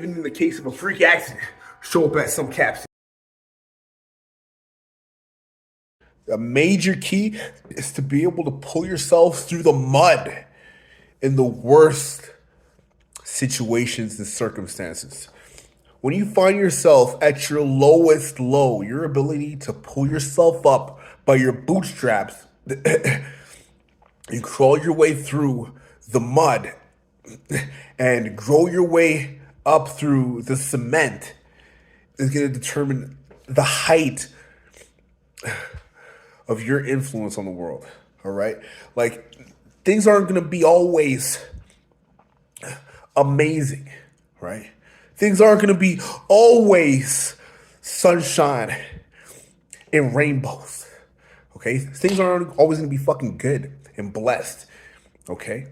even in the case of a freak accident, show up at some capsule. A major key is to be able to pull yourself through the mud in the worst situations and circumstances. When you find yourself at your lowest low, your ability to pull yourself up by your bootstraps and crawl your way through the mud and grow your way up through the cement is going to determine the height of your influence on the world. All right? Like, things aren't going to be always amazing, right? Things aren't going to be always sunshine and rainbows, okay? Things aren't always going to be fucking good and blessed, okay?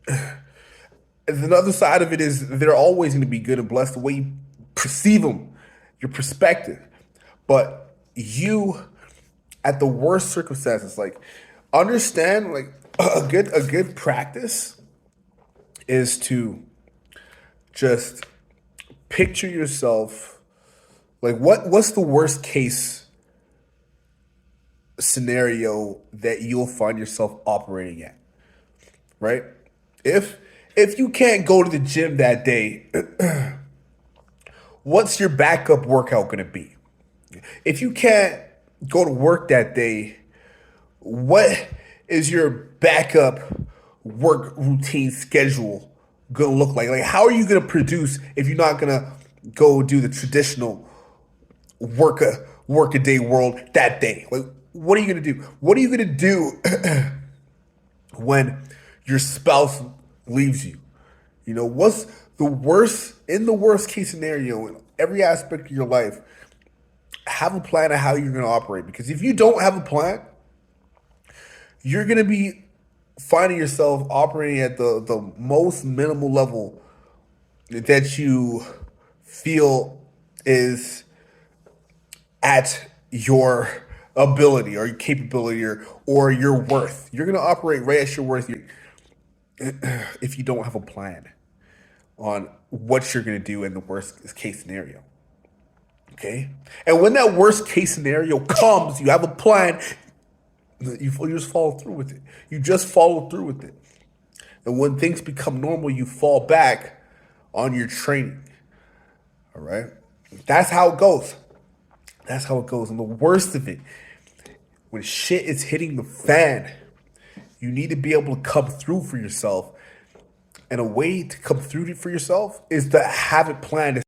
And the other side of it is they're always going to be good and blessed the way you perceive them, your perspective. But you, at the worst circumstances, like, understand, like, a good practice is to just picture yourself, like, what's the worst case scenario that you'll find yourself operating at, right? If you can't go to the gym that day, what's your backup workout going to be? If you can't go to work that day, what is your backup work routine schedule gonna look like? Like, how are you gonna produce if you're not gonna go do the traditional work a day world that day? Like, what are you gonna do? What are you gonna do when your spouse leaves you? You know, what's the worst in the worst case scenario in every aspect of your life? Have a plan of how you're gonna operate, because if you don't have a plan, you're gonna be finding yourself operating at the most minimal level that you feel is at your ability or your capability or your worth. You're going to operate right at your worth if you don't have a plan on what you're going to do in the worst case scenario. Okay? And when that worst case scenario comes, you have a plan. You just follow through with it. You just follow through with it. And when things become normal, you fall back on your training. All right? That's how it goes. That's how it goes. And the worst of it, when shit is hitting the fan, you need to be able to come through for yourself. And a way to come through for yourself is to have it planned.